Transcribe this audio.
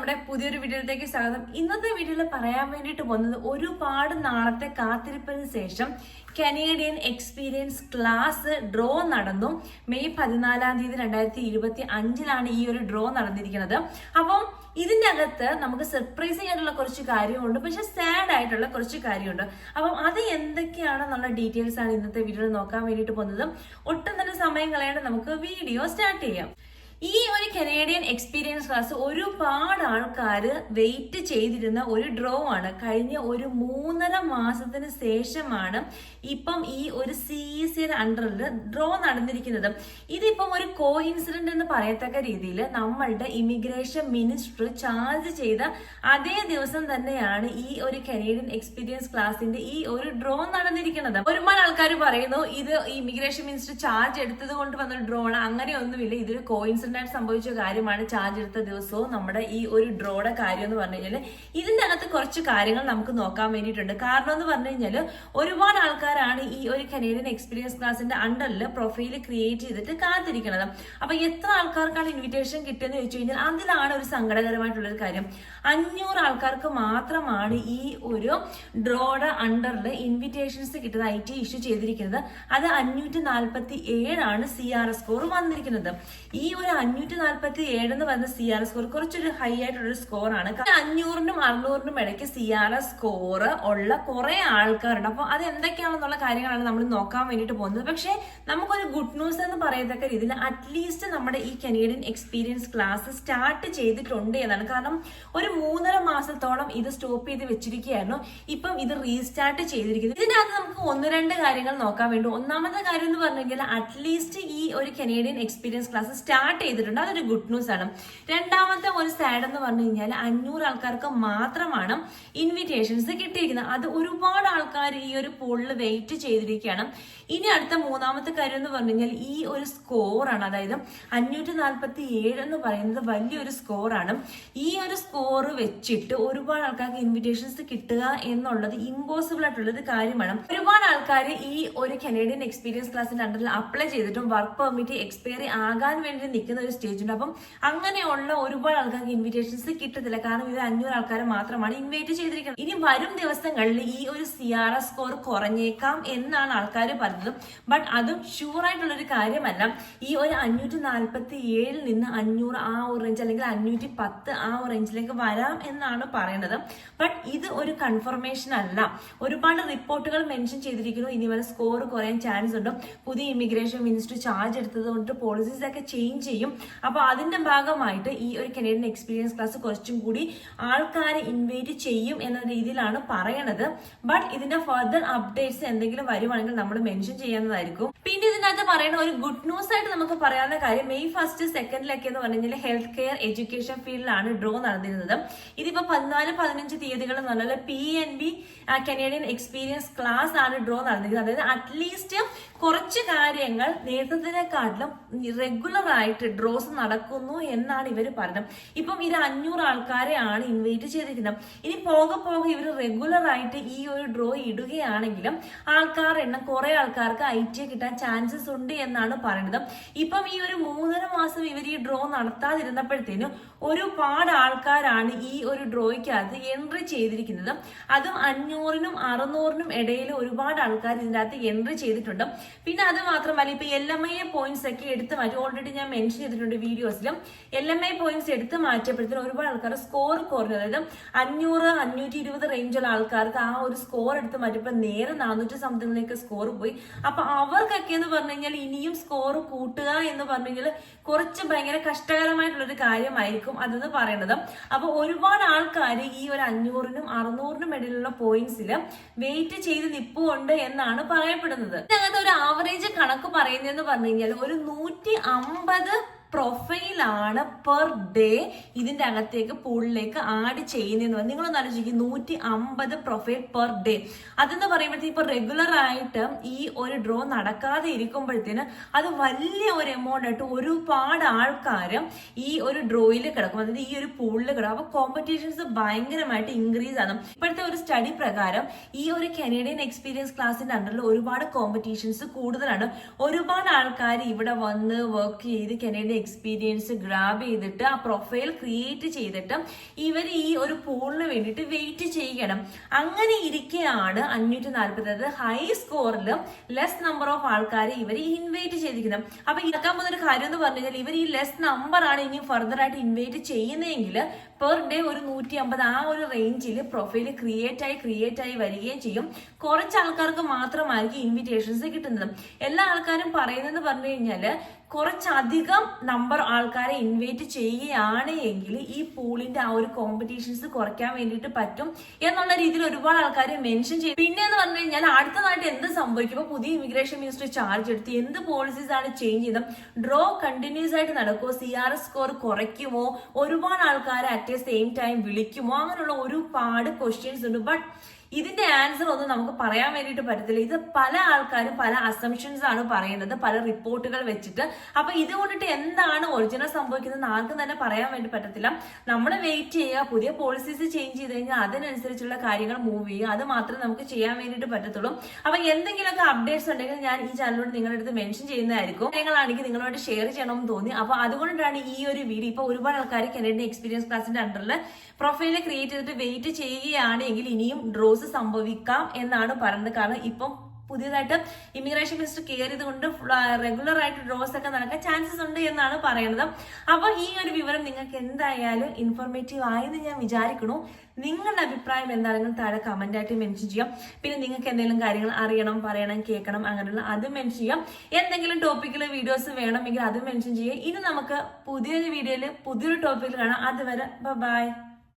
നമ്മുടെ പുതിയൊരു വീഡിയോയിലേക്ക് സ്വാഗതം. ഇന്നത്തെ വീഡിയോയിൽ പറയാൻ വേണ്ടിയിട്ട് പോകുന്നത് ഒരുപാട് നാളത്തെ കാത്തിരിപ്പിന് ശേഷം കനേഡിയൻ എക്സ്പീരിയൻസ് ക്ലാസ് ഡ്രോ നടന്നു. മെയ് 14 2025 ഈ ഒരു ഡ്രോ നടന്നിരിക്കുന്നത്. അപ്പം ഇതിന്റെ അകത്ത് നമുക്ക് സർപ്രൈസിംഗ് ആയിട്ടുള്ള കുറച്ച് കാര്യമുണ്ട്, പക്ഷെ സാഡ് ആയിട്ടുള്ള കുറച്ച് കാര്യമുണ്ട്. അപ്പം അത് എന്തൊക്കെയാണെന്നുള്ള ഡീറ്റെയിൽസ് ആണ് ഇന്നത്തെ വീഡിയോയിൽ നോക്കാൻ വേണ്ടിയിട്ട് പോകുന്നത്. ഒട്ടും തന്നെ സമയം കളയാണ്ട് നമുക്ക് വീഡിയോ സ്റ്റാർട്ട് ചെയ്യാം. ഈ ഒരു കനേഡിയൻ എക്സ്പീരിയൻസ് ക്ലാസ് ഒരുപാട് ആൾക്കാർ വെയിറ്റ് ചെയ്തിരുന്ന ഒരു ഡ്രോ ആണ്. കഴിഞ്ഞ ഒരു 3.5 മാസത്തിന് ശേഷമാണ് ഇപ്പം ഈ ഒരു CECയുടെ അണ്ടറിൽ ഡ്രോ നടന്നിരിക്കുന്നത്. ഇതിപ്പം ഒരു കോ ഇൻസിഡന്റ് എന്ന് പറയത്തക്ക രീതിയിൽ നമ്മളുടെ ഇമിഗ്രേഷൻ മിനിസ്റ്റർ ചാർജ് ചെയ്ത അതേ ദിവസം തന്നെയാണ് ഈ ഒരു കനേഡിയൻ എക്സ്പീരിയൻസ് ക്ലാസിന്റെ ഈ ഒരു ഡ്രോ നടന്നിരിക്കുന്നത്. ഒരുപാട് ആൾക്കാർ പറയുന്നു ഇത് ഇമിഗ്രേഷൻ മിനിസ്റ്റർ ചാർജ് എടുത്തത് കൊണ്ട് വന്നൊരു ഡ്രോ ആണ്. അങ്ങനെയൊന്നുമില്ല, ഇതൊരു കോ ഇൻസിഡന്റ് സംഭവിച്ച കാര്യമാണ്. ചാർജ് എടുത്ത ദിവസവും നമ്മുടെ ഈ ഒരു ഡ്രോയുടെ കാര്യം എന്ന് പറഞ്ഞു കഴിഞ്ഞാൽ ഇതിന്റെ അകത്ത് കുറച്ച് കാര്യങ്ങൾ നമുക്ക് നോക്കാൻ വേണ്ടിയിട്ടുണ്ട്. കാരണം എന്ന് പറഞ്ഞു കഴിഞ്ഞാൽ ഒരുപാട് ആൾക്കാരാണ് ഈ ഒരു കനേഡിയൻ എക്സ്പീരിയൻസ് ക്ലാസിന്റെ അണ്ടറിൽ പ്രൊഫൈൽ ക്രിയേറ്റ് ചെയ്തിട്ട് കാത്തിരിക്കുന്നത്. അപ്പൊ എത്ര ആൾക്കാർക്കാണ് ഇൻവിറ്റേഷൻ കിട്ടിയെന്ന് ചോദിച്ചു കഴിഞ്ഞാൽ അതിലാണ് ഒരു സങ്കടകരമായിട്ടുള്ളൊരു കാര്യം. 500 ആൾക്കാർക്ക് മാത്രമാണ് ഈ ഒരു ഡ്രോയുടെ അണ്ടറിൽ ഇൻവിറ്റേഷൻസ് കിട്ടുന്നത്. IT ഇഷ്യൂ ചെയ്തിരിക്കുന്നത് അത് 547 CRS സ്കോർ വന്നിരിക്കുന്നത്. ഈ ഒരു 547 എന്ന് പറയുന്ന CRS സ്കോർ കുറച്ചൊരു ഹൈ ആയിട്ടുള്ള സ്കോർ ആണ്. 500-നും 600-നും ഇടയ്ക്ക് CRS സ്കോർ ഉള്ള കുറെ ആൾക്കാരുണ്ട്. അപ്പൊ അത് എന്തൊക്കെയാണെന്നുള്ള കാര്യങ്ങളാണ് നമ്മൾ നോക്കാൻ വേണ്ടിയിട്ട് പോകുന്നത്. പക്ഷെ നമുക്കൊരു ഗുഡ് ന്യൂസ് എന്ന് പറയത്തക്ക രീതിയിൽ അറ്റ്ലീസ്റ്റ് നമ്മുടെ ഈ കനേഡിയൻ എക്സ്പീരിയൻസ് ക്ലാസ് സ്റ്റാർട്ട് ചെയ്തിട്ടുണ്ട് എന്നാണ്. കാരണം ഒരു 3.5 മാസത്തോളം ഇത് സ്റ്റോപ്പ് ചെയ്ത് വെച്ചിരിക്കുകയായിരുന്നു. ഇപ്പം ഇത് റീസ്റ്റാർട്ട് ചെയ്തിരിക്കുന്നത്. ഇതിനകത്ത് നമുക്ക് 1-2 കാര്യങ്ങൾ നോക്കാൻ വേണ്ടി. ഒന്നാമത്തെ കാര്യം എന്ന് പറഞ്ഞു കഴിഞ്ഞാൽ അറ്റ്ലീസ്റ്റ് ഈ ഒരു കനേഡിയൻ എക്സ്പീരിയൻസ് ക്ലാസ് സ്റ്റാർട്ട് ചെയ്തിട്ടുണ്ട്, അതൊരു ഗുഡ് ന്യൂസ് ആണ്. രണ്ടാമത്തെ ഒരു സാഡ് എന്ന് പറഞ്ഞു കഴിഞ്ഞാൽ 500 ആൾക്കാർക്ക് മാത്രമാണ് ഇൻവിറ്റേഷൻസ് കിട്ടിയിരിക്കുന്നത്. അത് ഒരുപാട് ആൾക്കാർ ഈ ഒരു പോളിൽ വെയിറ്റ് ചെയ്തിരിക്കുകയാണ്. ഇനി അടുത്ത മൂന്നാമത്തെ കാര്യം എന്ന് പറഞ്ഞു കഴിഞ്ഞാൽ ഈ ഒരു സ്കോറാണ്. അതായത് 547 എന്ന് പറയുന്നത് വലിയൊരു സ്കോറാണ്. ഈ ഒരു സ്കോർ വെച്ചിട്ട് ഒരുപാട് ആൾക്കാർക്ക് ഇൻവിറ്റേഷൻസ് കിട്ടുക എന്നുള്ളത് ഇമ്പോസിബിൾ ആയിട്ടുള്ളത് കാര്യമാണ്. ഒരുപാട് ആൾക്കാർ ഈ ഒരു കനേഡിയൻ എക്സ്പീരിയൻസ് ക്ലാസിന്റെ അണ്ടറിൽ അപ്ലൈ ചെയ്തിട്ടും വർക്ക് പെർമിറ്റ് എക്സ്പയറി ആകാൻ വേണ്ടി നിൽക്കുന്ന ഒരു സ്റ്റേജ് ഉണ്ട്. അപ്പം അങ്ങനെയുള്ള ഒരുപാട് ആൾക്കാർക്ക് ഇൻവിറ്റേഷൻസ് കിട്ടത്തില്ല. കാരണം ഇവർ 500 ആൾക്കാരെ മാത്രമാണ് ഇൻവൈറ്റ് ചെയ്തിരിക്കുന്നത്. ഇനി വരും ദിവസങ്ങളിൽ ഈ ഒരു CRS സ്കോർ കുറഞ്ഞേക്കാം എന്നാണ് ആൾക്കാർ പറയുന്നത്. ബട്ട് അതും ഷുവർ ആയിട്ടുള്ള ഒരു കാര്യമല്ല. ഈ ഒരു 547 നിന്ന് 500 ആ ഒരു റേഞ്ച് അല്ലെങ്കിൽ 510 ആ ഒരു റേഞ്ചിലേക്ക് വരാം എന്നാണ് പറയുന്നത്. ബട്ട് ഇത് ഒരു കൺഫർമേഷൻ അല്ല. ഒരുപാട് റിപ്പോർട്ടുകൾ മെൻഷൻ ചെയ്തിരിക്കുന്നു ഇനി വരെ സ്കോർ കുറയാൻ ചാൻസ് ഉണ്ട്. പുതിയ ഇമിഗ്രേഷൻ മിനിസ്റ്റർ ചാർജ് എടുത്തത് കൊണ്ട് പോളിസീസ് ഒക്കെ ചേഞ്ച് ചെയ്യും. അപ്പൊ അതിന്റെ ഭാഗമായിട്ട് ഈ ഒരു കനേഡിയൻ എക്സ്പീരിയൻസ് ക്ലാസ് കുറച്ചും കൂടി ആൾക്കാരെ ഇൻവൈറ്റ് ചെയ്യും എന്ന രീതിയിലാണ് പറയണത്. ബട്ട് ഇതിന്റെ ഫർദർ അപ്ഡേറ്റ്സ് എന്തെങ്കിലും വരുവാണെങ്കിൽ നമ്മൾ മെൻഷൻ ചെയ്യുന്നതായിരിക്കും. പിന്നെ ഇതിനകത്ത് പറയുന്ന ഒരു ഗുഡ് ന്യൂസ് ആയിട്ട് നമുക്ക് പറയാവുന്ന കാര്യം മെയ് 1, 2 എന്ന് പറഞ്ഞു കഴിഞ്ഞാൽ ഹെൽത്ത് കെയർ എഡ്യൂക്കേഷൻ ഫീൽഡിലാണ് ഡ്രോ നടന്നിരുന്നത്. ഇതിപ്പോ 14, 15 തീയതികൾ എന്ന് പറഞ്ഞാൽ PNB കനേഡിയൻ എക്സ്പീരിയൻസ് ക്ലാസ് ആണ് ഡ്രോ നടന്നിരിക്കുന്നത്. അതായത് അറ്റ്ലീസ്റ്റ് കുറച്ച് കാര്യങ്ങൾ നേരത്തെക്കാട്ടിലും റെഗുലർ ആയിട്ട് ഡ്രോസ് നടക്കുന്നു എന്നാണ് ഇവർ പറഞ്ഞത്. ഇപ്പം ഇത് 500 ആൾക്കാരെയാണ് ഇൻവൈറ്റ് ചെയ്തിരിക്കുന്നത്. ഇനി പോകെ ഇവർ റെഗുലർ ആയിട്ട് ഈ ഒരു ഡ്രോ ഇടുകയാണെങ്കിലും ആൾക്കാർ എണ്ണം കുറെ ആൾക്കാർക്ക് IT കിട്ടാൻ ചാൻസസ് ഉണ്ട് എന്നാണ് പറയുന്നത്. ഇപ്പം ഈ ഒരു 3.5 മാസം ഇവർ ഈ ഡ്രോ നടത്താതിരുന്നപ്പോഴത്തേനും ഒരുപാട് ആൾക്കാരാണ് ഈ ഒരു ഡ്രോയ്ക്കകത്ത് എൻട്രി ചെയ്തിരിക്കുന്നത്. അതും 500-നും 600-നും ഇടയിൽ ഒരുപാട് ആൾക്കാർ ഇതിൻ്റെ അകത്ത് എൻട്രി ചെയ്തിട്ടുണ്ട്. പിന്നെ അത് മാത്രമല്ല ഇപ്പൊ LMI പോയിന്റ്സ് ഒക്കെ എടുത്തു മാറ്റി. ഓൾറെഡി ഞാൻ മെൻഷൻ ചെയ്തിട്ടുണ്ട് വീഡിയോസിലും. LMI പോയിന്റ്സ് എടുത്തു മാറ്റിയപ്പോഴത്തേനും ഒരുപാട് ആൾക്കാർ സ്കോർ കുറഞ്ഞു. അതായത് 500, 520 റേഞ്ചുള്ള ആൾക്കാർക്ക് ആ ഒരു സ്കോർ എടുത്ത് മാറ്റിയപ്പോൾ നേരെ 400 സംതിങ്ങിലേക്ക് സ്കോർ പോയി. അപ്പൊ അവർക്കൊക്കെ എന്ന് പറഞ്ഞു കഴിഞ്ഞാൽ ഇനിയും സ്കോർ കൂട്ടുക എന്ന് പറഞ്ഞു കഴിഞ്ഞാൽ കുറച്ച് ഭയങ്കര കഷ്ടകരമായിട്ടുള്ളൊരു കാര്യമായിരിക്കും അതെന്ന് പറയുന്നത്. അപ്പൊ ഒരുപാട് ആൾക്കാർ ഈ ഒരു 500-നും 600-നും ഇടയിലുള്ള പോയിന്റ്സിൽ വെയിറ്റ് ചെയ്ത് നിൽപ്പുണ്ട് എന്നാണ് പറയപ്പെടുന്നത്. ഇതിനകത്ത് ഒരു ആവറേജ് കണക്ക് പറയുന്നതെന്ന് പറഞ്ഞു കഴിഞ്ഞാൽ ഒരു 150 പ്രൊഫൈലാണ് പെർ ഡേ ഇതിന്റെ അകത്തേക്ക് പൂളിലേക്ക് ആഡ് ചെയ്യുന്നതെന്ന് പറഞ്ഞു. നിങ്ങളൊന്ന് ആലോചിക്കും 150 പ്രൊഫൈൽ പെർ ഡേ. അതെന്ന് പറയുമ്പോഴത്തേക്ക് ഇപ്പൊ റെഗുലർ ആയിട്ട് ഈ ഒരു ഡ്രോ നടക്കാതെ ഇരിക്കുമ്പോഴത്തേന് അത് വലിയ ഒരു എമൗണ്ട് ആയിട്ട് ഒരുപാട് ആൾക്കാർ ഈ ഒരു ഡ്രോയിൽ കിടക്കും. അതായത് ഈ ഒരു പൂളിൽ കിടക്കും. അപ്പൊ കോമ്പറ്റീഷൻസ് ഭയങ്കരമായിട്ട് ഇൻക്രീസ് ആണ്. ഇപ്പോഴത്തെ ഒരു സ്റ്റഡി പ്രകാരം ഈ ഒരു കനേഡിയൻ എക്സ്പീരിയൻസ് ക്ലാസിന്റെ അണ്ടറിൽ ഒരുപാട് കോമ്പറ്റീഷൻസ് കൂടുതലാണ്. ഒരുപാട് ആൾക്കാർ ഇവിടെ വന്ന് വർക്ക് ചെയ്ത് കനേഡിയൻ എക്സ്പീരിയൻസ് ഗ്രാബ് ചെയ്തിട്ട് ആ പ്രൊഫൈൽ ക്രിയേറ്റ് ചെയ്തിട്ട് ഇവർ ഈ ഒരു പൂളിന് വേണ്ടിയിട്ട് വെയിറ്റ് ചെയ്യണം. അങ്ങനെ ഇരിക്കെയാണ് 540 ഹൈ സ്കോറിൽ ലെസ് നമ്പർ ഓഫ് ആൾക്കാരെ ഇവർ ഇൻവൈറ്റ് ചെയ്തിരിക്കുന്നത്. അപ്പൊ ഇതാക്കാൻ പോകുന്ന ഒരു കാര്യം എന്ന് പറഞ്ഞു കഴിഞ്ഞാൽ ഇവർ ഈ ലെസ് നമ്പർ ആണ് ഇനി ഫർദർ ആയിട്ട് ഇൻവൈറ്റ് ചെയ്യുന്നതെങ്കിൽ പെർ ഡേ ഒരു 150 ആ ഒരു റേഞ്ചിൽ പ്രൊഫൈൽ ക്രിയേറ്റ് ആയി വരികയും ചെയ്യും. കുറച്ച് ആൾക്കാർക്ക് മാത്രമായിരിക്കും ഇൻവിറ്റേഷൻസ് കിട്ടുന്നത്. എല്ലാ ആൾക്കാരും പറയുന്നത് പറഞ്ഞു കഴിഞ്ഞാല് കുറച്ചധികം നമ്പർ ആൾക്കാരെ ഇൻവൈറ്റ് ചെയ്യുകയാണ് എങ്കിൽ ഈ പൂളിന്റെ ആ ഒരു കോമ്പറ്റീഷൻസ് കുറയ്ക്കാൻ വേണ്ടിയിട്ട് പറ്റും എന്നുള്ള രീതിയിൽ ഒരുപാട് ആൾക്കാർ മെൻഷൻ ചെയ്യും. പിന്നെ എന്ന് പറഞ്ഞു കഴിഞ്ഞാൽ അടുത്തതായിട്ട് എന്ത് സംഭവിക്കുമ്പോൾ പുതിയ ഇമിഗ്രേഷൻ മിനിസ്റ്റർ ചാർജ് എടുത്ത് എന്ത് പോളിസീസ് ആണ് ചേഞ്ച് ചെയ്തത്, ഡ്രോ കണ്ടിന്യൂസ് ആയിട്ട് നടക്കുമോ, CRS സ്കോർ കുറയ്ക്കുമോ, ഒരുപാട് ആൾക്കാരെ അറ്റ് എ സെയിം ടൈം വിളിക്കുമോ, അങ്ങനെയുള്ള ഒരുപാട് ക്വസ്റ്റ്യൻസ് ഉണ്ട്. ബട്ട് ഇതിന്റെ ആൻസർ ഒന്നും നമുക്ക് പറയാൻ വേണ്ടിയിട്ട് പറ്റത്തില്ല. ഇത് പല ആൾക്കാരും പല അസംഷൻസ് ആണ് പറയുന്നത്, പല റിപ്പോർട്ടുകൾ വെച്ചിട്ട്. അപ്പൊ ഇതുകൊണ്ടിട്ട് എന്താണ് ഒറിജിനൽ സംഭവിക്കുന്നത് ആർക്കും തന്നെ പറയാൻ വേണ്ടി പറ്റത്തില്ല. നമ്മൾ വെയിറ്റ് ചെയ്യുക, പുതിയ പോളിസീസ് ചേഞ്ച് ചെയ്ത് കഴിഞ്ഞാൽ അതിനനുസരിച്ചുള്ള കാര്യങ്ങൾ മൂവ് ചെയ്യുക, അത് മാത്രമേ നമുക്ക് ചെയ്യാൻ വേണ്ടിയിട്ട് പറ്റത്തുള്ളൂ. അപ്പൊ എന്തെങ്കിലുമൊക്കെ അപ്ഡേറ്റ്സ് ഉണ്ടെങ്കിൽ ഞാൻ ഈ ചാനലിലൂടെ നിങ്ങളുടെ അടുത്ത് മെൻഷൻ ചെയ്യുന്നതായിരിക്കും. കാര്യങ്ങളാണെങ്കിൽ നിങ്ങളോട് ഷെയർ ചെയ്യണമെന്ന് തോന്നി. അപ്പൊ അതുകൊണ്ടാണ് ഈ ഒരു വീഡിയോ. ഇപ്പൊ ഒരുപാട് ആൾക്കാർ കനേഡിയൻ എക്സ്പീരിയൻസ് ക്ലാസിന്റെ അണ്ടറിൽ പ്രൊഫൈല് ക്രിയേറ്റ് ചെയ്തിട്ട് വെയിറ്റ് ചെയ്യുകയാണെങ്കിൽ ഇനിയും ഡ്രോസ് സംഭവിക്കാം എന്നാണ് പറയുന്നത്. കാരണം ഇപ്പം പുതിയതായിട്ട് ഇമിഗ്രേഷൻ മിനിസ്റ്റർ കയറിയത് കൊണ്ട് റെഗുലർ ആയിട്ട് ഡ്രോസ് ഒക്കെ നടക്കാൻ ചാൻസസ് ഉണ്ട് എന്നാണ് പറയുന്നത്. അപ്പൊ ഈ ഒരു വിവരം നിങ്ങൾക്ക് എന്തായാലും ഇൻഫോർമേറ്റീവ് ആയെന്ന് ഞാൻ വിചാരിക്കണു. നിങ്ങളുടെ അഭിപ്രായം എന്താണെങ്കിലും താഴെ കമന്റ് ആയിട്ട് മെൻഷൻ ചെയ്യാം. പിന്നെ നിങ്ങൾക്ക് എന്തെങ്കിലും കാര്യങ്ങൾ അറിയണം, പറയണം, കേൾക്കണം, അങ്ങനെയുള്ള അത് മെൻഷൻ ചെയ്യാം. എന്തെങ്കിലും ടോപ്പിക്കിലെ വീഡിയോസ് വേണമെങ്കിൽ അത് മെൻഷൻ ചെയ്യാം. ഇനി നമുക്ക് പുതിയൊരു വീഡിയോയിൽ പുതിയൊരു ടോപ്പിക്കിൽ കാണാം. അതുവരെ ബൈ.